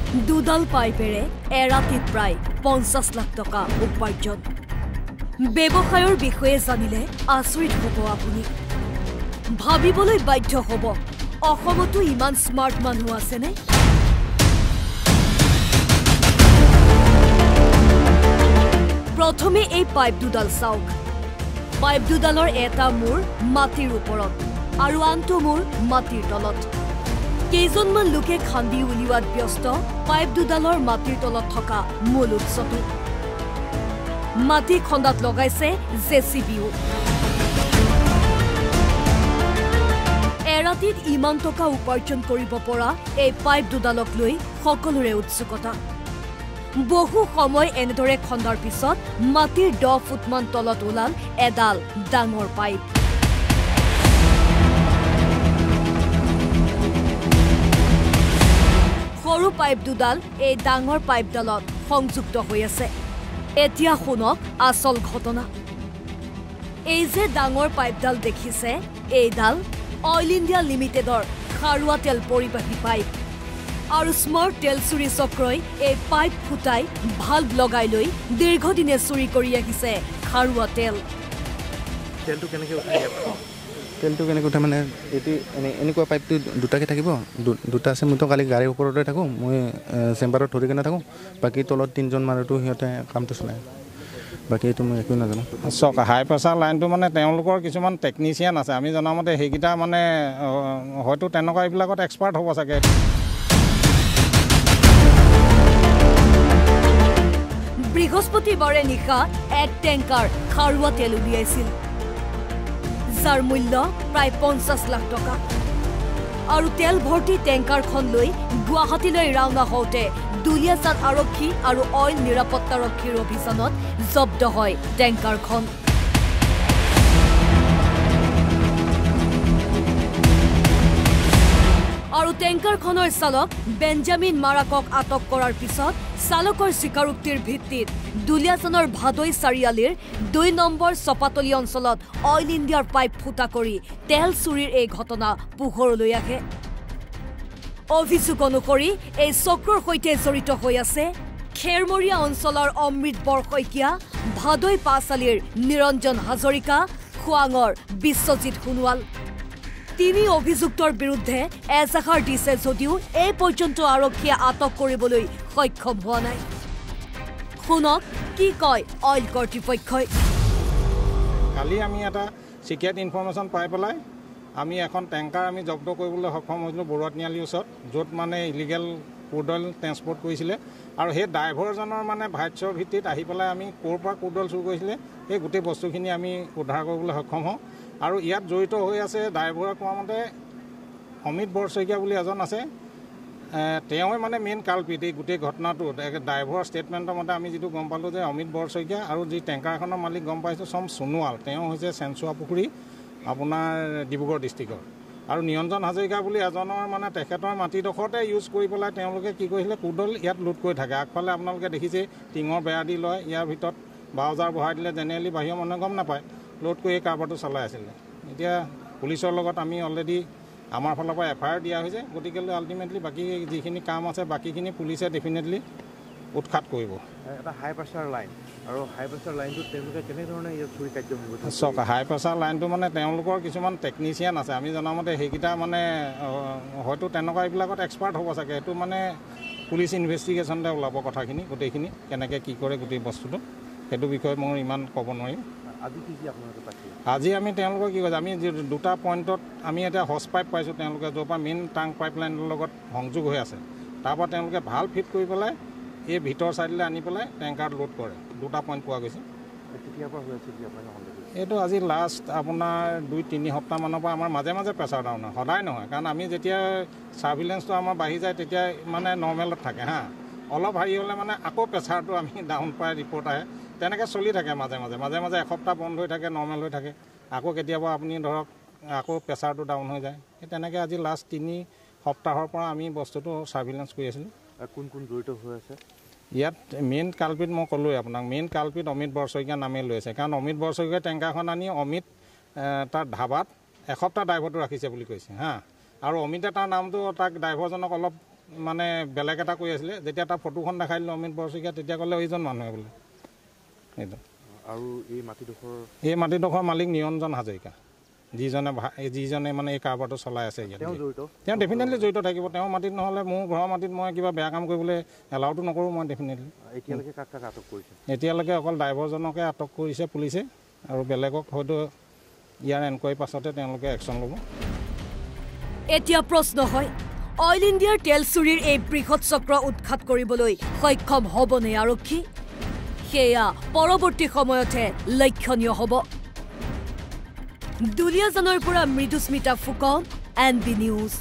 দুডাল পাইপেৰে এৰাতিত প্ৰায় 50 লাখ টকা উপাৰ্জন ব্যৱসায়ৰ বিষয়ে জানিলে আচৰিত হ'ব আপুনি ভাবিবলৈ বাধ্য হ'ব অসমতো ইমান স্মাৰ্ট মানুহ আছেনে প্ৰথমে এই পাইপ দুডাল চাওক পাইপ দুডালৰ এটা মূৰ মাটিৰ ওপৰত আৰু আনটো মূৰ মাটিৰ তলত কেইজনমান লোকে খান্দি উলিওৱাত ব্যস্ত পাইপ দুডালৰ মাটিৰ তলত থকা মূল উৎসটো মাটি খন্দাত লগাইছে জেচিবিও এৰাতিত ইমান টকা উপাৰ্জন কৰিব পৰা এই পাইপ দুডালক লৈ সকলোৰে উৎসুকতা বহু সময় এনেদৰে খন্দাৰ পিছত মাটিৰ 10 ফুটমান তলত ওলাল এডাল ডাঙৰ পাইপ সৰু পাইপ দুডাল এই ডাঙৰ পাইপডালত সংযুক্ত হৈ আছে এতিয়া শুনক আসল ঘটনা এই যে ডাঙৰ পাইপডাল দেখিছে এইডাল অইল ইণ্ডিয়া লিমিটেডৰ খাৰুৱা তেল পৰিবাহী পাইপ আৰু স্মাৰ্ট তেল চুৰি চক্ৰই এই পাইপ ফুটাই ভাল্ভ লগাই লৈ দীৰ্ঘদিনে চুৰি কৰি আহিছে খাৰুৱা তেল তেলটো কেনেকৈ উঠে মানে এটি এনেকুৱা পাইপটো দুটাকে থাকিব দুটা আছে মইতো কালি গাড়ীৰ ওপৰতে থাকোঁ মই চেম্বাৰত ধৰি কিনে থাকোঁ বাকী তলত 3জন মানুহটো সিহঁতে কামটো চলায় বাকী এইটো মই একো নাজানো চাওক হাই প্ৰেছাৰ লাইনটো মানে তেওঁলোকৰ কিছুমান টেকনিচিয়ান আছে আমি জনামতে সেইকেইটা মানে হয়তো তেনেকুৱা এইবিলাকত এক্সপাৰ্ট হ'ব চাগে বৃহস্পতিবাৰে নিশা এক টেংকাৰ খাৰুৱা তেল উলিয়াইছিল যাৰ মূল্য প্ৰায় 50 লাখ টকা আৰু তেল ভৰ্তি টেংকাৰখন লৈ গুৱাহাটীলৈ ৰাওনা হওঁতে দুলীয়াজান আৰক্ষী আৰু অইল নিৰাপত্তাৰক্ষীৰ অভিযানত জব্দ হয় টেংকাৰখন আৰু টেংকাৰখনৰ চালক বেঞ্জামিন মাৰাকক আটক কৰাৰ পিছত চালকৰ স্বীকাৰোক্তিৰ ভিত্তিত দুলীয়াজানৰ ভাদৈ চাৰিআলিৰ 2 নম্বৰ চপাতলি অঞ্চলত অইল ইণ্ডিয়াৰ পাইপ ফুটা কৰি তেল চুৰিৰ এই ঘটনা পোহৰলৈ আহে অভিযোগ অনুসৰি এই চক্ৰৰ সৈতে জড়িত হৈ আছে খেৰমৰীয়া অঞ্চলৰ অমৃত বৰশইকীয়া ভাদৈ পাঁচালিৰ নিৰঞ্জন হাজৰিকা খোৱাঙৰ বিশ্বজিৎ সোণোৱাল তিনি অভিযুক্তৰ বিৰুদ্ধে এজাহাৰ দিছে যদিও এই পৰ্যন্ত আৰক্ষীয়ে আটক কৰিবলৈ সক্ষম হোৱা নাই শুনক কি কয় অইল কৰ্তৃপক্ষই কালি আমি এটা সিক্ৰেট ইনফৰমেশ্যন পাই পেলাই আমি এখন টেংকাৰ আমি জব্দ কৰিবলৈ সক্ষম হৈছিলোঁ বৰুৱা তিনিআলিৰ ওচৰত য'ত মানে ইলিগেল ক্ৰুড অইল ট্ৰেন্সপৰ্ট কৰিছিলে আৰু সেই ড্ৰাইভাৰজনৰ মানে ভাষ্যৰ ভিত্তিত আহি পেলাই আমি ক'ৰ পৰা ক্ৰুড অইল চুৰ কৰিছিলে সেই গোটেই বস্তুখিনি আমি উদ্ধাৰ কৰিবলৈ সক্ষম হওঁ আৰু ইয়াত জড়িত হৈ আছে ড্ৰাইভাৰে কোৱা মতে অমিত বৰশইকীয়া বুলি এজন আছে তেওঁৱে মানে মেইন কালপিত এই গোটেই ঘটনাটো ড্ৰাইভাৰৰ ষ্টেটমেণ্টৰ মতে আমি যিটো গম পালোঁ যে অমিত বৰশইকীয়া আৰু যি টেংকাৰখনৰ মালিক গম পাইছোঁ চম সোণোৱাল তেওঁ হৈছে চেনচুৱা পুখুৰী আপোনাৰ ডিব্ৰুগড় ডিষ্ট্ৰিক্টৰ আৰু নিৰঞ্জন হাজৰিকা বুলি এজনৰ মানে তেখেতৰ মাটিডোখৰতে ইউজ কৰি পেলাই তেওঁলোকে কি কৰিছিলে ক্ৰুড অইল ইয়াত লোড কৰি থাকে আগফালে আপোনালোকে দেখিছে টিঙৰ বেৰা দি লয় ইয়াৰ ভিতৰত 12000 বহাই দিলে জেনেৰেলি বাহিৰৰ মানুহে গম নাপায় লোড কৰি এই কাৰবাৰটো চলাই আছিলে এতিয়া পুলিচৰ লগত আমি অলৰেডি আমাৰ ফালৰ পৰা FIR দিয়া হৈছে গতিকে আল্টিমেটলি বাকী যিখিনি কাম আছে বাকীখিনি পুলিচে ডেফিনেটলি উৎখাত কৰিব এটা হাই প্ৰেছাৰ লাইন আৰু হাই প্ৰেছাৰ লাইনটো তেওঁলোকে কেনেধৰণে ইয়াত চুৰি কাৰ্য কৰিব চাওক হাই প্ৰেছাৰ লাইনটো মানে তেওঁলোকৰ কিছুমান টেকনিচিয়ান আছে আমি জনামতে সেইকেইটা মানে হয়তো তেনেকুৱা এইবিলাকত এক্সপাৰ্ট হ'ব চাগে এইটো মানে পুলিচ ইনভেষ্টিগেশ্যনতে ওলাব কথাখিনি গোটেইখিনি কেনেকৈ কি কৰে গোটেই বস্তুটো সেইটো বিষয়ে মই ইমান ক'ব নোৱাৰিম আজি আমি তেওঁলোকক কি কৈছে আমি দুটা পইণ্টত আমি এতিয়া হজ পাইপ পাইছোঁ তেওঁলোকে য'ৰ পৰা মেইন টাংক পাইপলাইনৰ লগত সংযোগ হৈ আছে তাৰপৰা তেওঁলোকে ভাল ফিট কৰি পেলাই এই ভিতৰ চাইডলৈ আনি পেলাই টেংকাৰত লোড কৰে দুটা পইণ্ট পোৱা গৈছে এইটো আজি লাষ্ট আপোনাৰ 2-3 সপ্তাহমানৰ পৰা আমাৰ মাজে মাজে প্ৰেছাৰ ডাউন হয় সদায় নহয় কাৰণ আমি যেতিয়া ছাৰ্ভিলেঞ্চটো আমাৰ বাঢ়ি যায় তেতিয়া মানে নৰ্মেলত থাকে হা অলপ হেৰি হ'লে মানে আকৌ প্ৰেছাৰটো আমি ডাউন পাই ৰিপৰ্ট আহে তেনেকৈ চলি থাকে মাজে মাজে এসপ্তাহ বন্ধ হৈ থাকে নৰ্মেল হৈ থাকে আকৌ কেতিয়াবা আপুনি ধৰক আকৌ প্ৰেছাৰটো ডাউন হৈ যায় সেই তেনেকৈ আজি লাষ্ট 3 সপ্তাহৰ পৰা আমি বস্তুটো ছাৰ্ভিলেঞ্চ কৰি আছিলোঁ কোন জড়িত হৈ আছে ইয়াত মেইন কালপিত মই ক'লোৱে আপোনাক মেইন কালপিত অমিত বৰশইকীয়া নামে লৈ আছে কাৰণ অমিত বৰশইকীয়া টেংকাৰখন আনি অমিত তাৰ ধাবাত এসপ্তাহ ড্ৰাইভাৰটো ৰাখিছে বুলি কৈছে হা আৰু অমিতে তাৰ নামটো তাক ড্ৰাইভাৰজনক অলপ মানে বেলেগ এটা কৈ আছিলে যেতিয়া তাৰ ফটোখন দেখাই দিলোঁ অমিত বৰশইকীয়া তেতিয়া ক'লে এইজন মানুহে বোলে সেইটো আৰু এই মাটিডোখৰ মালিক নিৰঞ্জন হাজৰিকা যিজনে মানে এই কাৰবাৰটো চলাই আছে ইয়াত তেওঁ ডেফিনেটলি জড়িত থাকিব তেওঁ মাটিত নহ'লে মোৰ ঘৰৰ মাটিত মই কিবা বেয়া কাম কৰিবলৈ এলাউটো নকৰোঁ মই ডেফিনেটলি এতিয়ালৈকে অকল ড্ৰাইভাৰজনকে আটক কৰিছে পুলিচে আৰু বেলেগক হয়তো ইয়াৰ এনকুৱাৰী পাছতে তেওঁলোকে একশ্যন ল'ব এতিয়া প্ৰশ্ন হয় অইল ইণ্ডিয়াৰ তেল চুৰিৰ এই বৃহৎ চক্ৰ উৎখাত কৰিবলৈ সক্ষম হ'বনে আৰক্ষী সেয়া পৰৱৰ্তী সময়তহে লক্ষণীয় হ'ব দুলীয়াজানৰ পৰা মৃদুস্মিতা ফুকন NB নিউজ